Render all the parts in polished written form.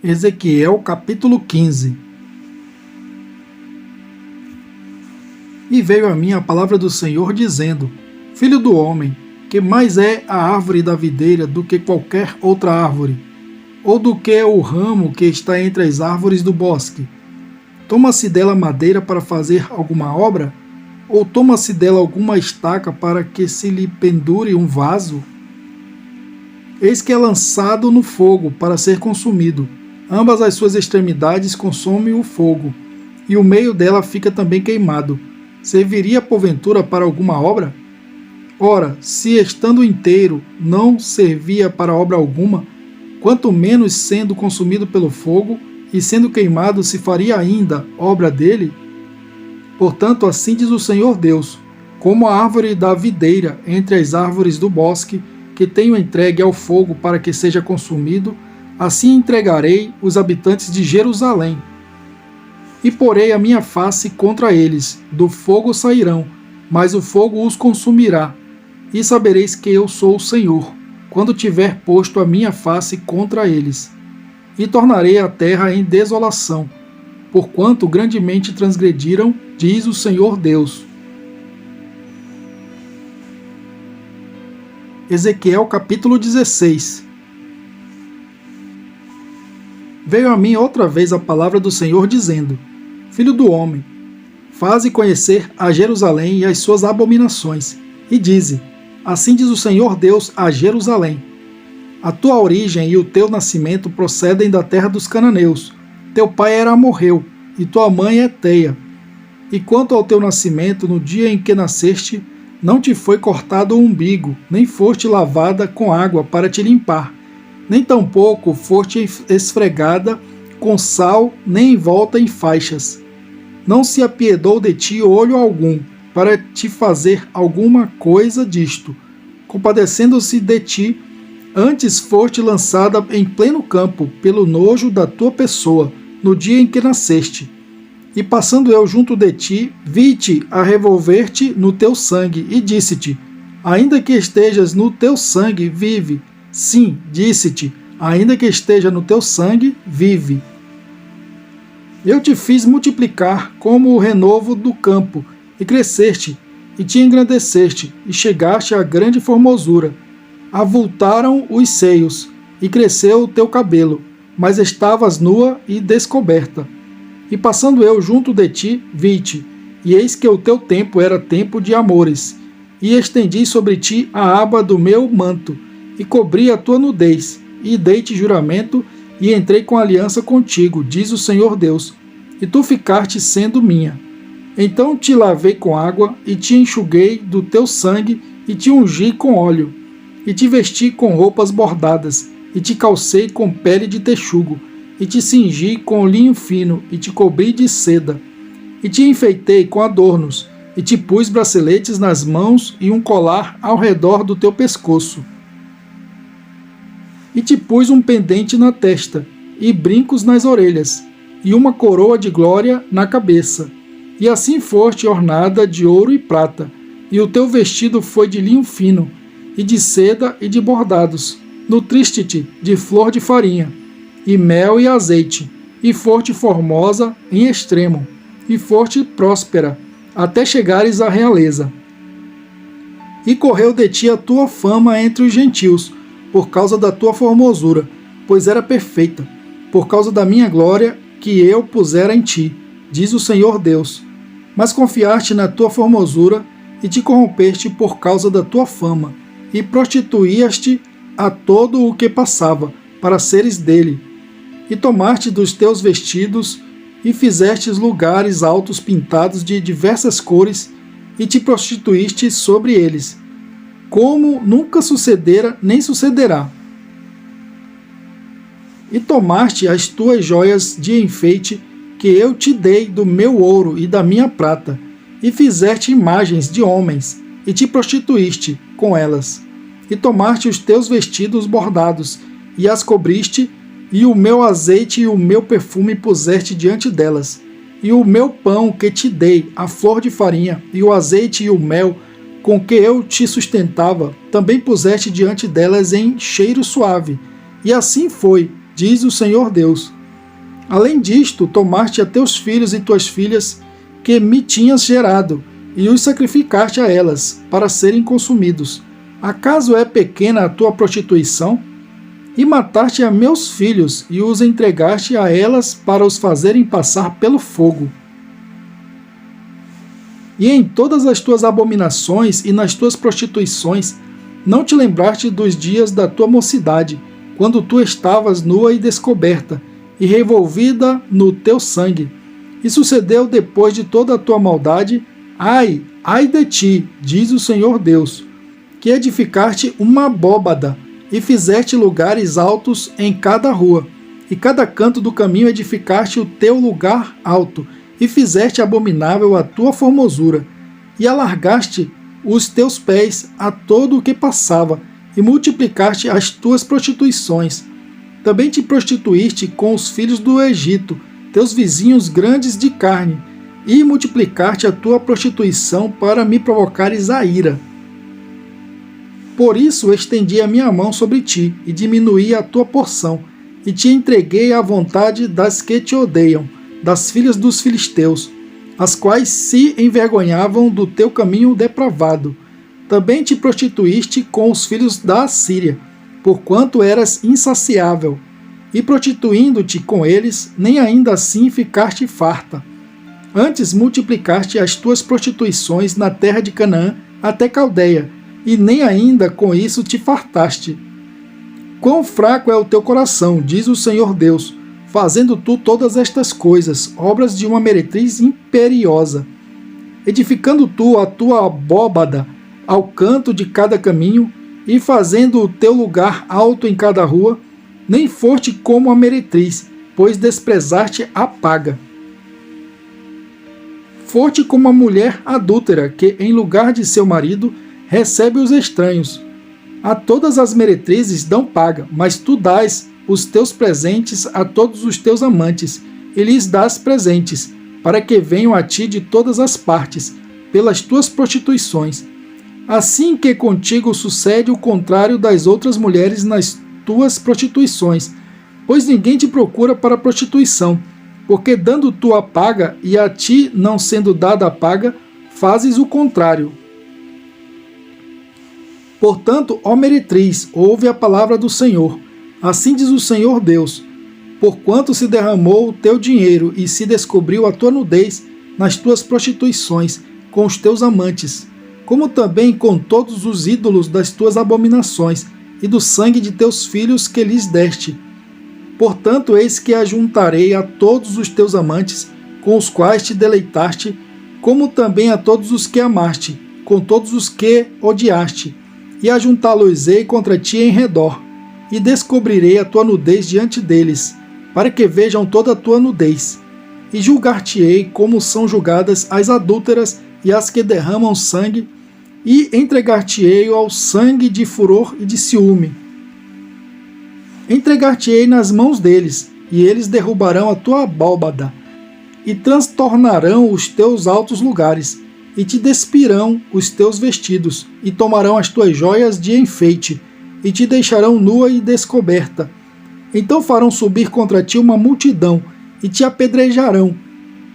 Ezequiel capítulo 15. E veio a mim a palavra do Senhor, dizendo: Filho do homem, que mais é a árvore da videira do que qualquer outra árvore? Ou do que o ramo que está entre as árvores do bosque? Toma-se dela madeira para fazer alguma obra? Ou toma-se dela alguma estaca para que se lhe pendure um vaso? Eis que é lançado no fogo para ser consumido. Ambas as suas extremidades consome o fogo, e o meio dela fica também queimado. Serviria porventura para alguma obra? Ora, se estando inteiro não servia para obra alguma, quanto menos sendo consumido pelo fogo e sendo queimado se faria ainda obra dele? Portanto, assim diz o Senhor Deus: como a árvore da videira entre as árvores do bosque, que tenho entregue ao fogo para que seja consumido, assim entregarei os habitantes de Jerusalém. E porei a minha face contra eles, do fogo sairão, mas o fogo os consumirá. E sabereis que eu sou o Senhor, quando tiver posto a minha face contra eles. E tornarei a terra em desolação, porquanto grandemente transgrediram, diz o Senhor Deus. Ezequiel capítulo 16. Veio a mim outra vez a palavra do Senhor, dizendo: Filho do homem, faze conhecer a Jerusalém e as suas abominações, e dize: assim diz o Senhor Deus a Jerusalém: a tua origem e o teu nascimento procedem da terra dos cananeus. Teu pai era amorreu, e tua mãe Heteia. E quanto ao teu nascimento, no dia em que nasceste, não te foi cortado o umbigo, nem foste lavada com água para te limpar, nem tampouco foste esfregada com sal, nem envolta em faixas. Não se apiedou de ti olho algum, para te fazer alguma coisa disto, compadecendo-se de ti. Antes foste lançada em pleno campo, pelo nojo da tua pessoa, no dia em que nasceste. E passando eu junto de ti, vi-te a revolver-te no teu sangue, e disse-te: ainda que estejas no teu sangue, vive. Sim, disse-te: ainda que esteja no teu sangue, vive. Eu te fiz multiplicar como o renovo do campo, e cresceste, e te engrandeceste, e chegaste à grande formosura. Avultaram os seios, e cresceu o teu cabelo, mas estavas nua e descoberta. E passando eu junto de ti, vi-te, e eis que o teu tempo era tempo de amores, e estendi sobre ti a aba do meu manto, e cobri a tua nudez, e dei-te juramento, e entrei com aliança contigo, diz o Senhor Deus, e tu ficaste sendo minha. Então te lavei com água, e te enxuguei do teu sangue, e te ungi com óleo, e te vesti com roupas bordadas, e te calcei com pele de texugo, e te cingi com linho fino, e te cobri de seda, e te enfeitei com adornos, e te pus braceletes nas mãos e um colar ao redor do teu pescoço. E te pus um pendente na testa, e brincos nas orelhas, e uma coroa de glória na cabeça. E assim foste ornada de ouro e prata, e o teu vestido foi de linho fino, e de seda e de bordados. Nutriste-te de flor de farinha, e mel e azeite, e foste formosa em extremo, e foste próspera, até chegares à realeza. E correu de ti a tua fama entre os gentios, por causa da tua formosura, pois era perfeita, por causa da minha glória que eu pusera em ti, diz o Senhor Deus. Mas confiaste na tua formosura, e te corrompeste por causa da tua fama, e prostituíaste a todo o que passava, para seres dele. E tomaste dos teus vestidos, e fizestes lugares altos pintados de diversas cores, e te prostituíste sobre eles, como nunca sucedera nem sucederá. E tomaste as tuas joias de enfeite, que eu te dei do meu ouro e da minha prata, e fizeste imagens de homens, e te prostituíste com elas. E tomaste os teus vestidos bordados, e as cobriste, e o meu azeite e o meu perfume puseste diante delas. E o meu pão que te dei, a flor de farinha, e o azeite e o mel, com que eu te sustentava, também puseste diante delas em cheiro suave. E assim foi, diz o Senhor Deus. Além disto, tomaste a teus filhos e tuas filhas, que me tinhas gerado, e os sacrificaste a elas, para serem consumidos. Acaso é pequena a tua prostituição? E mataste a meus filhos, e os entregaste a elas para os fazerem passar pelo fogo. E em todas as tuas abominações e nas tuas prostituições, não te lembraste dos dias da tua mocidade, quando tu estavas nua e descoberta, e revolvida no teu sangue. E sucedeu depois de toda a tua maldade, ai, ai de ti, diz o Senhor Deus, que edificaste uma abóbada, e fizeste lugares altos em cada rua, e cada canto do caminho edificaste o teu lugar alto, e fizeste abominável a tua formosura, e alargaste os teus pés a todo o que passava, e multiplicaste as tuas prostituições. Também te prostituíste com os filhos do Egito, teus vizinhos grandes de carne, e multiplicaste a tua prostituição para me provocares a ira. Por isso estendi a minha mão sobre ti, e diminuí a tua porção, e te entreguei à vontade das que te odeiam, das filhas dos filisteus, as quais se envergonhavam do teu caminho depravado. Também te prostituíste com os filhos da Assíria, porquanto eras insaciável, e prostituindo-te com eles, nem ainda assim ficaste farta. Antes multiplicaste as tuas prostituições na terra de Canaã até Caldeia, e nem ainda com isso te fartaste. Quão fraco é o teu coração, diz o Senhor Deus, fazendo tu todas estas coisas, obras de uma meretriz imperiosa. Edificando tu a tua abóbada ao canto de cada caminho, e fazendo o teu lugar alto em cada rua, nem foste como a meretriz, pois desprezaste a paga. Foste como a mulher adúltera, que, em lugar de seu marido, recebe os estranhos. A todas as meretrizes dão paga, mas tu dás os teus presentes a todos os teus amantes, e lhes dás presentes, para que venham a ti de todas as partes, pelas tuas prostituições. Assim que contigo sucede o contrário das outras mulheres nas tuas prostituições, pois ninguém te procura para a prostituição, porque dando tu a paga, e a ti não sendo dada a paga, fazes o contrário. Portanto, ó meretriz, ouve a palavra do Senhor. Assim diz o Senhor Deus: porquanto se derramou o teu dinheiro e se descobriu a tua nudez nas tuas prostituições com os teus amantes, como também com todos os ídolos das tuas abominações e do sangue de teus filhos que lhes deste. Portanto, eis que ajuntarei a todos os teus amantes, com os quais te deleitaste, como também a todos os que amaste, com todos os que odiaste, e ajuntá-los-ei contra ti em redor, e descobrirei a tua nudez diante deles, para que vejam toda a tua nudez. E julgar-te-ei como são julgadas as adúlteras e as que derramam sangue, e entregar-te-ei ao sangue de furor e de ciúme. Entregar-te-ei nas mãos deles, e eles derrubarão a tua abóbada, e transtornarão os teus altos lugares, e te despirão os teus vestidos, e tomarão as tuas joias de enfeite, e te deixarão nua e descoberta. Então farão subir contra ti uma multidão, e te apedrejarão,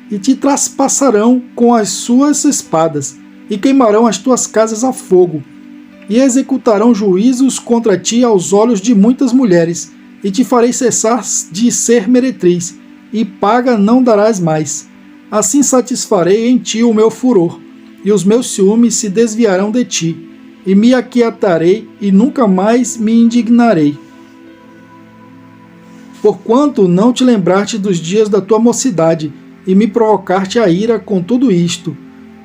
e te traspassarão com as suas espadas, e queimarão as tuas casas a fogo, e executarão juízos contra ti aos olhos de muitas mulheres, e te farei cessar de ser meretriz, e paga não darás mais. Assim satisfarei em ti o meu furor, e os meus ciúmes se desviarão de ti, e me aquietarei, e nunca mais me indignarei. Porquanto não te lembraste dos dias da tua mocidade, e me provocaste a ira com tudo isto,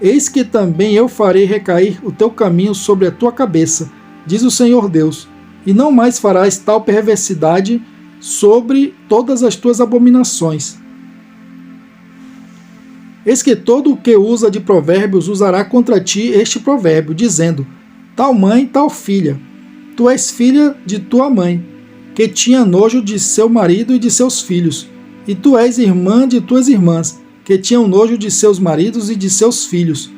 eis que também eu farei recair o teu caminho sobre a tua cabeça, diz o Senhor Deus, e não mais farás tal perversidade sobre todas as tuas abominações. Eis que todo o que usa de provérbios usará contra ti este provérbio, dizendo: tal mãe, tal filha. Tu és filha de tua mãe, que tinha nojo de seu marido e de seus filhos, e tu és irmã de tuas irmãs, que tinham nojo de seus maridos e de seus filhos.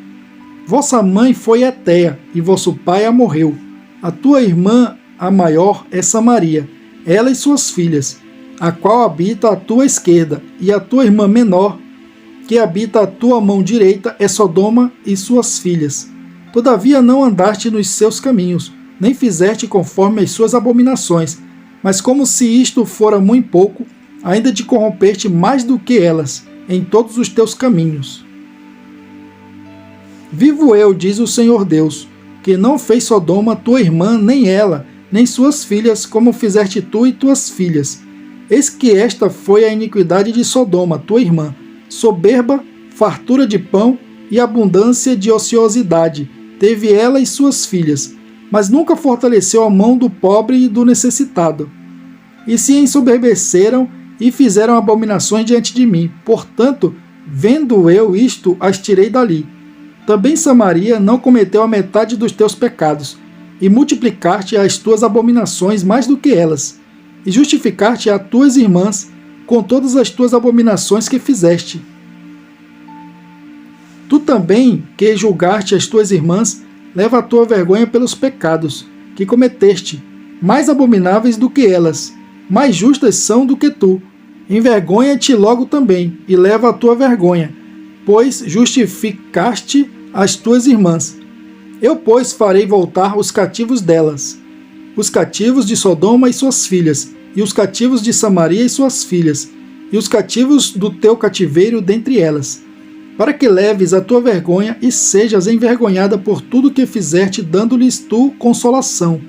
Vossa mãe foi Etéia, e vosso pai a morreu. A tua irmã, a maior, é Samaria, ela e suas filhas. a qual habita à tua esquerda, e a tua irmã menor, que habita à tua mão direita, é Sodoma e suas filhas. Todavia não andaste nos seus caminhos, nem fizeste conforme as suas abominações, mas como se isto fora muito pouco, ainda te corrompeste mais do que elas, em todos os teus caminhos. Vivo eu, diz o Senhor Deus, que não fez Sodoma tua irmã, nem ela, nem suas filhas, como fizeste tu e tuas filhas. Eis que esta foi a iniquidade de Sodoma, tua irmã, soberba, fartura de pão e abundância de ociosidade, teve ela e suas filhas, mas nunca fortaleceu a mão do pobre e do necessitado. E se ensoberbeceram e fizeram abominações diante de mim. Portanto, vendo eu isto, as tirei dali. Também Samaria não cometeu a metade dos teus pecados, e multiplicaste as tuas abominações mais do que elas, e justificaste as tuas irmãs com todas as tuas abominações que fizeste. Tu também, que julgaste as tuas irmãs, leva a tua vergonha pelos pecados que cometeste, mais abomináveis do que elas, mais justas são do que tu. Envergonha-te logo também, e leva a tua vergonha, pois justificaste as tuas irmãs. Eu, pois, farei voltar os cativos delas, os cativos de Sodoma e suas filhas, e os cativos de Samaria e suas filhas, e os cativos do teu cativeiro dentre elas, para que leves a tua vergonha e sejas envergonhada por tudo que fizeste, dando-lhes tu consolação.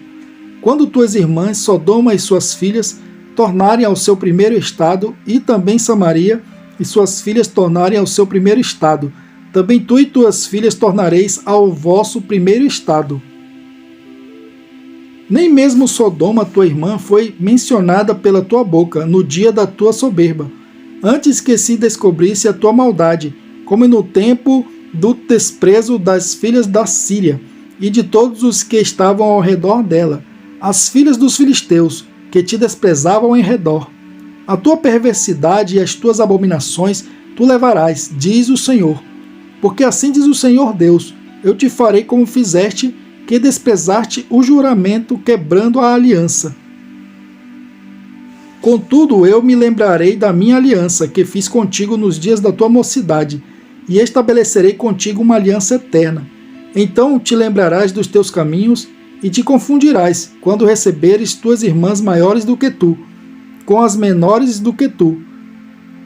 Quando tuas irmãs, Sodoma e suas filhas, tornarem ao seu primeiro estado, e também Samaria e suas filhas tornarem ao seu primeiro estado, também tu e tuas filhas tornareis ao vosso primeiro estado. Nem mesmo Sodoma, tua irmã, foi mencionada pela tua boca no dia da tua soberba, antes que se descobrisse a tua maldade, como no tempo do desprezo das filhas da Síria e de todos os que estavam ao redor dela, as filhas dos filisteus, que te desprezavam em redor. A tua perversidade e as tuas abominações tu levarás, diz o Senhor. Porque assim diz o Senhor Deus, eu te farei como fizeste, que desprezaste o juramento, quebrando a aliança. Contudo, eu me lembrarei da minha aliança, que fiz contigo nos dias da tua mocidade, e estabelecerei contigo uma aliança eterna. Então te lembrarás dos teus caminhos, e te confundirás, quando receberes tuas irmãs maiores do que tu, com as menores do que tu.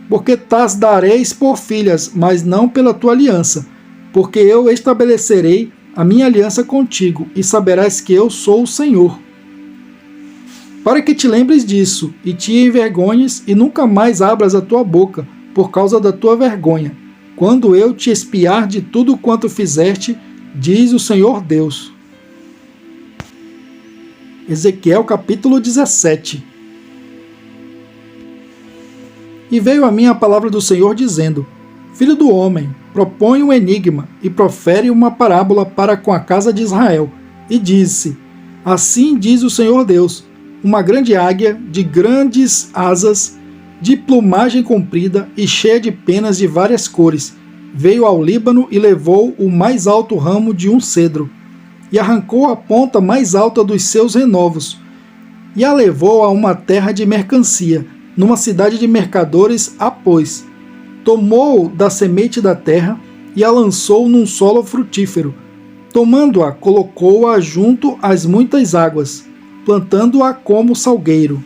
Porque tas dareis por filhas, mas não pela tua aliança, porque eu estabelecerei a minha aliança contigo, e saberás que eu sou o Senhor. Para que te lembres disso, e te envergonhes, e nunca mais abras a tua boca, por causa da tua vergonha, quando eu te expiar de tudo quanto fizeste, diz o Senhor Deus. Ezequiel capítulo 17. E veio a mim a palavra do Senhor dizendo: Filho do homem, propõe um enigma e profere uma parábola para com a casa de Israel. E disse: Assim diz o Senhor Deus, uma grande águia de grandes asas, de plumagem comprida e cheia de penas de várias cores, veio ao Líbano e levou o mais alto ramo de um cedro, e arrancou a ponta mais alta dos seus renovos, e a levou a uma terra de mercancia, numa cidade de mercadores a pôs. Tomou da semente da terra e a lançou num solo frutífero. Tomando-a, colocou-a junto às muitas águas, plantando-a como salgueiro.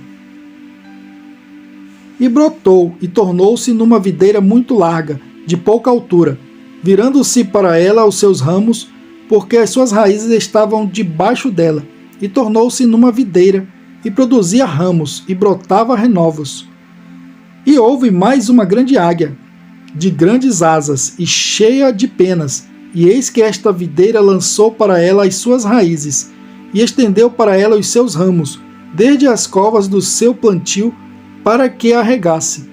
E brotou e tornou-se numa videira muito larga, de pouca altura, virando-se para ela os seus ramos, porque as suas raízes estavam debaixo dela, e tornou-se numa videira, e produzia ramos, e brotava renovos. E houve mais uma grande águia, de grandes asas, e cheia de penas, e eis que esta videira lançou para ela as suas raízes, e estendeu para ela os seus ramos, desde as covas do seu plantio, para que a regasse.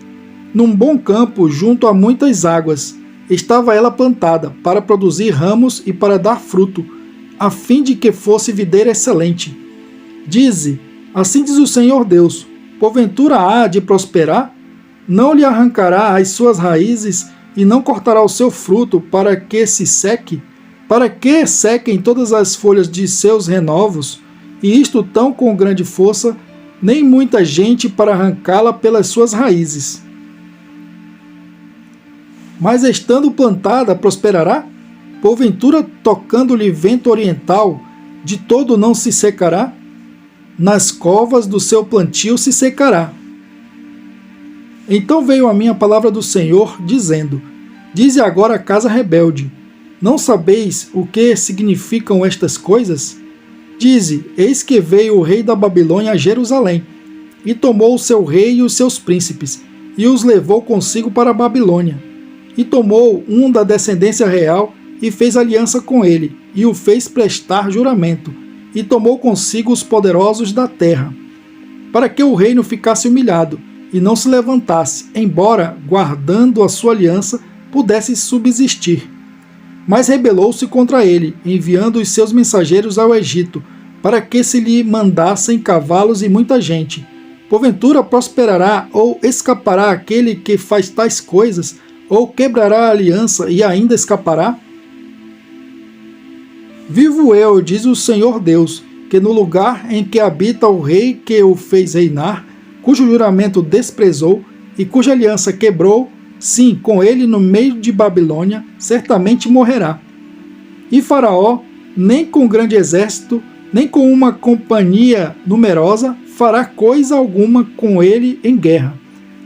Num bom campo, junto a muitas águas, estava ela plantada, para produzir ramos e para dar fruto, a fim de que fosse videira excelente. Dize: assim diz o Senhor Deus, porventura há de prosperar? Não lhe arrancará as suas raízes e não cortará o seu fruto para que se seque? Para que sequem todas as folhas de seus renovos? E isto tão com grande força, nem muita gente para arrancá-la pelas suas raízes. Mas estando plantada, prosperará? Porventura, tocando-lhe vento oriental, de todo não se secará? Nas covas do seu plantio se secará. Então veio a mim a palavra do Senhor, dizendo: Dize agora a casa rebelde: Não sabeis o que significam estas coisas? Dize: Eis que veio o rei da Babilônia a Jerusalém, e tomou o seu rei e os seus príncipes, e os levou consigo para a Babilônia. E tomou um da descendência real, e fez aliança com ele, e o fez prestar juramento, e tomou consigo os poderosos da terra, para que o reino ficasse humilhado, e não se levantasse, embora, guardando a sua aliança, pudesse subsistir. Mas rebelou-se contra ele, enviando os seus mensageiros ao Egito, para que se lhe mandassem cavalos e muita gente. Porventura prosperará ou escapará aquele que faz tais coisas, ou quebrará a aliança e ainda escapará? Vivo eu, diz o Senhor Deus, que no lugar em que habita o rei que o fez reinar, cujo juramento desprezou e cuja aliança quebrou, sim, com ele no meio de Babilônia, certamente morrerá. E Faraó, nem com grande exército, nem com uma companhia numerosa, fará coisa alguma com ele em guerra,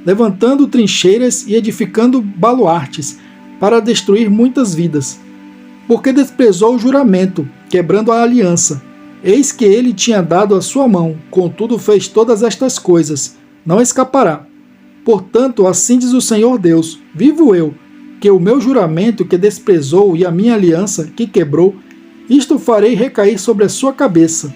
levantando trincheiras e edificando baluartes, para destruir muitas vidas. Porque desprezou o juramento, quebrando a aliança. Eis que ele tinha dado a sua mão, contudo fez todas estas coisas. Não escapará. Portanto, assim diz o Senhor Deus: Vivo eu, que o meu juramento que desprezou e a minha aliança que quebrou, isto farei recair sobre a sua cabeça.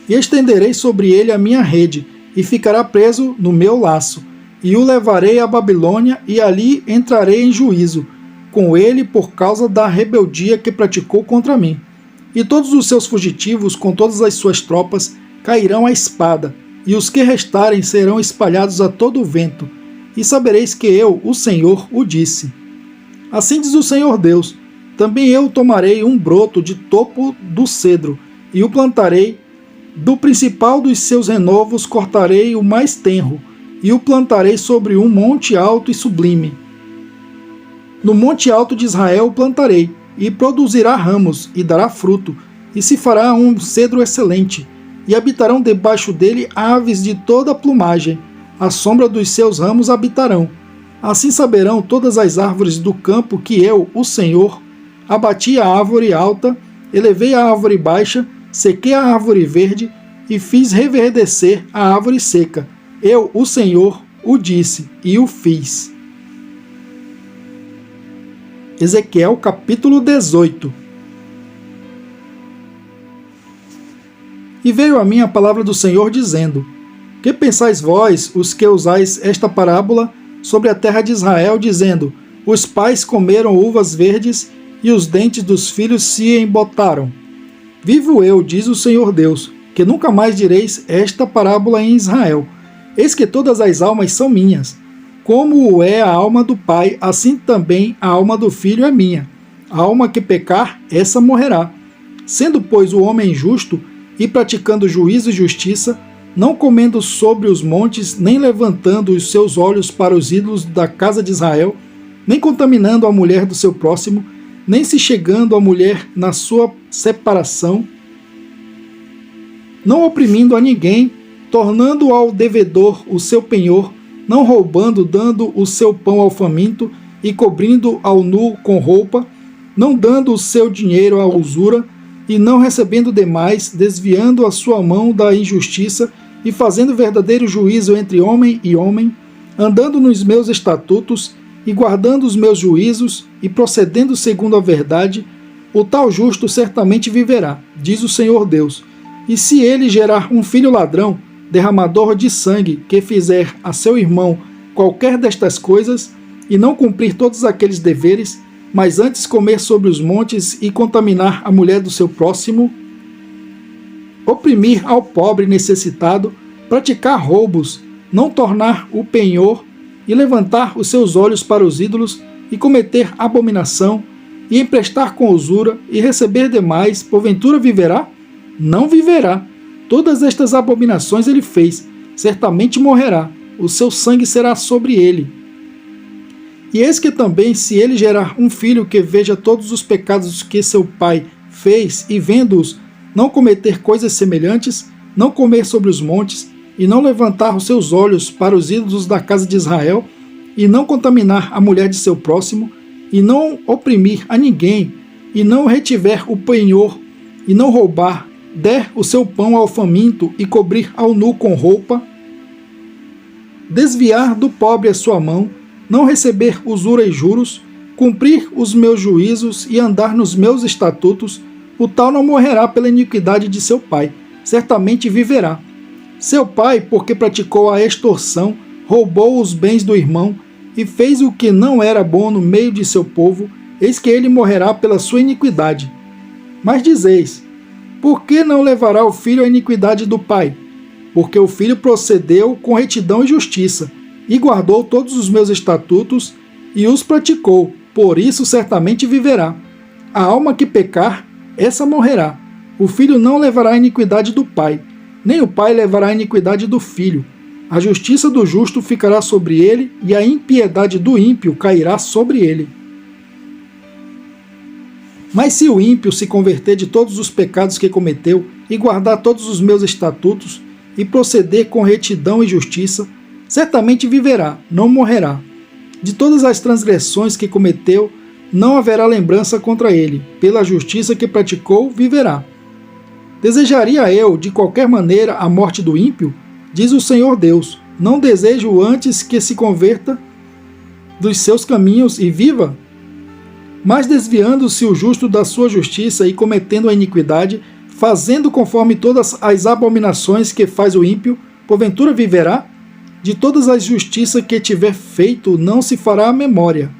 E estenderei sobre ele a minha rede, e ficará preso no meu laço. E o levarei à Babilônia, e ali entrarei em juízo com ele por causa da rebeldia que praticou contra mim. E todos os seus fugitivos, com todas as suas tropas, cairão à espada, e os que restarem serão espalhados a todo o vento. E sabereis que eu, o Senhor, o disse. Assim diz o Senhor Deus: Também eu tomarei um broto de topo do cedro, e o plantarei. Do principal dos seus renovos cortarei o mais tenro, e o plantarei sobre um monte alto e sublime. No monte alto de Israel o plantarei, e produzirá ramos, e dará fruto, e se fará um cedro excelente, e habitarão debaixo dele aves de toda a plumagem, à sombra dos seus ramos habitarão. Assim saberão todas as árvores do campo que eu, o Senhor, abati a árvore alta, elevei a árvore baixa, sequei a árvore verde, e fiz reverdecer a árvore seca. Eu, o Senhor, o disse, e o fiz. Ezequiel capítulo 18. E veio a mim a palavra do Senhor dizendo: Que pensais vós, os que usais esta parábola sobre a terra de Israel, dizendo: Os pais comeram uvas verdes e os dentes dos filhos se embotaram? Vivo eu, diz o Senhor Deus, que nunca mais direis esta parábola em Israel. Eis que todas as almas são minhas. Como é a alma do pai, assim também a alma do filho é minha. A alma que pecar, essa morrerá. Sendo, pois, o homem justo, e praticando juízo e justiça, não comendo sobre os montes, nem levantando os seus olhos para os ídolos da casa de Israel, nem contaminando a mulher do seu próximo, nem se chegando à mulher na sua separação, não oprimindo a ninguém, tornando ao devedor o seu penhor, não roubando, dando o seu pão ao faminto e cobrindo ao nu com roupa, não dando o seu dinheiro à usura e não recebendo demais, desviando a sua mão da injustiça e fazendo verdadeiro juízo entre homem e homem, andando nos meus estatutos e guardando os meus juízos e procedendo segundo a verdade, o tal justo certamente viverá, diz o Senhor Deus. E se ele gerar um filho ladrão, derramador de sangue, que fizer a seu irmão qualquer destas coisas, e não cumprir todos aqueles deveres, mas antes comer sobre os montes e contaminar a mulher do seu próximo, oprimir ao pobre necessitado, praticar roubos, não tornar o penhor, e levantar os seus olhos para os ídolos, e cometer abominação, e emprestar com usura, e receber demais, porventura viverá? Não viverá. Todas estas abominações ele fez, certamente morrerá, o seu sangue será sobre ele. E eis que também, se ele gerar um filho que veja todos os pecados que seu pai fez, e vendo-os, não cometer coisas semelhantes, não comer sobre os montes, e não levantar os seus olhos para os ídolos da casa de Israel, e não contaminar a mulher de seu próximo, e não oprimir a ninguém, e não retiver o penhor, e não roubar, der o seu pão ao faminto, e cobrir ao nu com roupa, desviar do pobre a sua mão, não receber usura e juros, cumprir os meus juízos e andar nos meus estatutos, o tal não morrerá pela iniquidade de seu pai, certamente viverá. Seu pai, porque praticou a extorsão, roubou os bens do irmão e fez o que não era bom no meio de seu povo, eis que ele morrerá pela sua iniquidade. Mas dizeis, por que não levará o filho a iniquidade do pai? Porque o filho procedeu com retidão e justiça, e guardou todos os meus estatutos, e os praticou, por isso certamente viverá. A alma que pecar, essa morrerá. O filho não levará a iniquidade do pai, nem o pai levará a iniquidade do filho. A justiça do justo ficará sobre ele, e a impiedade do ímpio cairá sobre ele. Mas se o ímpio se converter de todos os pecados que cometeu, e guardar todos os meus estatutos, e proceder com retidão e justiça, certamente viverá, não morrerá. De todas as transgressões que cometeu, não haverá lembrança contra ele. Pela justiça que praticou, viverá. Desejaria eu, de qualquer maneira, a morte do ímpio? Diz o Senhor Deus. Não desejo antes que se converta dos seus caminhos e viva? Mas desviando-se o justo da sua justiça e cometendo a iniquidade, fazendo conforme todas as abominações que faz o ímpio, porventura viverá? De todas as justiças que tiver feito, não se fará a memória.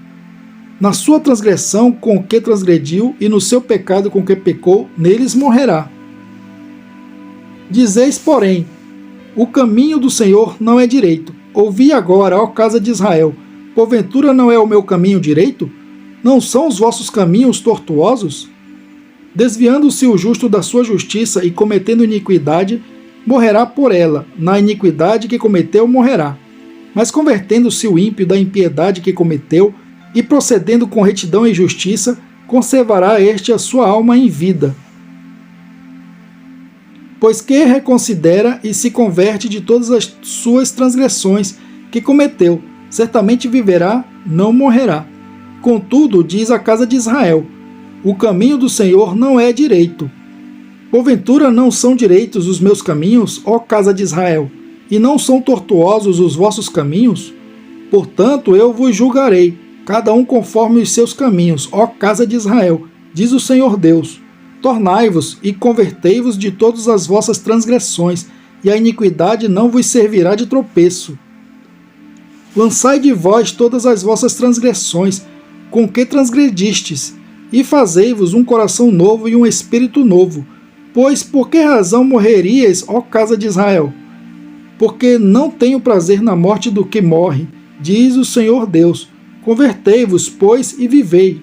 Na sua transgressão com que transgrediu, e no seu pecado com que pecou, neles morrerá. Dizeis, porém, o caminho do Senhor não é direito. Ouvi agora, ó casa de Israel, porventura não é o meu caminho direito? Não são os vossos caminhos tortuosos? Desviando-se o justo da sua justiça e cometendo iniquidade, morrerá por ela, na iniquidade que cometeu morrerá. Mas convertendo-se o ímpio da impiedade que cometeu, e procedendo com retidão e justiça, conservará este a sua alma em vida. Pois que reconsidera e se converte de todas as suas transgressões que cometeu, certamente viverá, não morrerá. Contudo, diz a casa de Israel, o caminho do Senhor não é direito. Porventura não são direitos os meus caminhos, ó casa de Israel, e não são tortuosos os vossos caminhos? Portanto, eu vos julgarei, cada um conforme os seus caminhos, ó casa de Israel, diz o Senhor Deus. Tornai-vos e convertei-vos de todas as vossas transgressões, e a iniquidade não vos servirá de tropeço. Lançai de vós todas as vossas transgressões, com que transgredistes, e fazei-vos um coração novo e um espírito novo. Pois por que razão morreríeis, ó casa de Israel? Porque não tenho prazer na morte do que morre, diz o Senhor Deus. Convertei-vos, pois, e vivei.